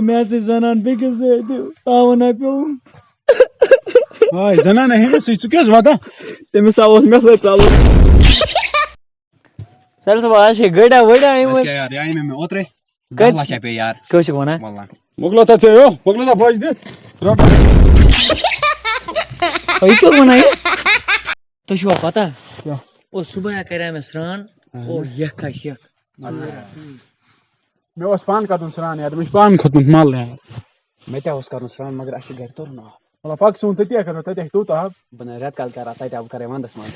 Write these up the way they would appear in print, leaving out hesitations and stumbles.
مےٚ ہسا زنان بیٚکِس سۭتۍ تاونا پیوٚو زنان ہے ژٕ کیٛاہ واتان تٔمِس آو مےٚ سۭتۍ ژلُن سر صٲب آز چھِ گٔڑا ؤڑا أنۍمٕژ اوترے کۭتِس کیٛاہ چھُکھ وَنان مۄکلو تتھ مۄکلو تتھ بج دِتھ یہِ کیٛاہ وَنان یہِ تۄہہِ چھُوا پتہ او صُبحٲے کَریٛاو مےٚ سرٛان او یَکھ ہا یَکھ مےٚ اوس پانہٕ کَرُن سرٛان یار مےٚ چھُ پانہٕ کھوٚتمُت مَل یار مےٚ تہِ اوس کَرُن سرٛان مگر اَسہِ چھُ گرِ تُرُن آب مطلب پَکھ سون تٔتی کرو تَتہِ آسہِ توٚت آب بہٕ نہٕ رٮ۪تہٕ کالہِ کران تَتہِ آب کرے وَندَس منٛز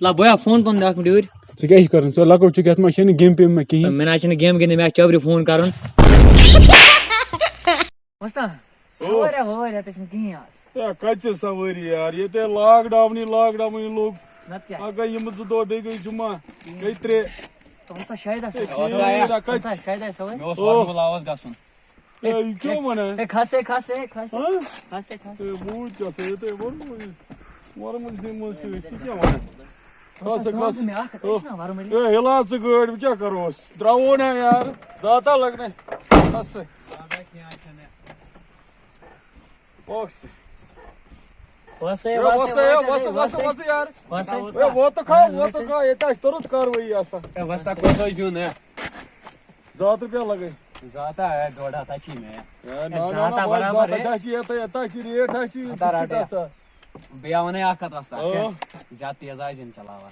لا بویا فون پَنُن اکھ مِنٹ یوٗرۍ ژٕ کیٛاہ چھُکھ کرُن ژٕ لۄکُٹ چھُکھ یَتھ منٛز چھےٚ نہٕ گیم پیم مےٚ کِہیٖنۍ مےٚ نہ حظ چھِنہٕ گیم گِنٛدٕنۍ مےٚ آسہِ چۄبرِ فون کَرُن مستان سواریا وواریا تے چھنہٕ کِہیٖنۍ آز کَتہِ چھِ سوٲری یار ییٚتہِ لاک ڈاوُنٕے لوٚگ نتہٕ کیٛاہ اکھ گٔے یِم 2 دۄہ بیٚیہِ گٔے جُمعہ گٔے 3 وستا شاہدہ شاہدہ سوٲرۍ یہِ کیٛاہ وَنان کھسے کھسے کھسے کھسے کھسے بوٗٹ کیٛاہ سا ییٚتہِ وۄرمُلسٕے منٛز چھِ أسۍ ژٕ کیٛاہ وَنان کھس کھس ہِلا ژٕ گٲڑۍ بہٕ کیٛاہ کَروس درٛاوو نا یار زیادہ لگنے کھس وسے وَسہٕ یار ووتہٕ کھا ییٚتہِ آسہِ تُرُت کاروٲیی آسان زٕ رۄپیہِ لگے یتھ چھِ ریٹ بیٚیہِ وَنے اکھ کتھ وستا زیادٕ تیز آسہِ چلاوان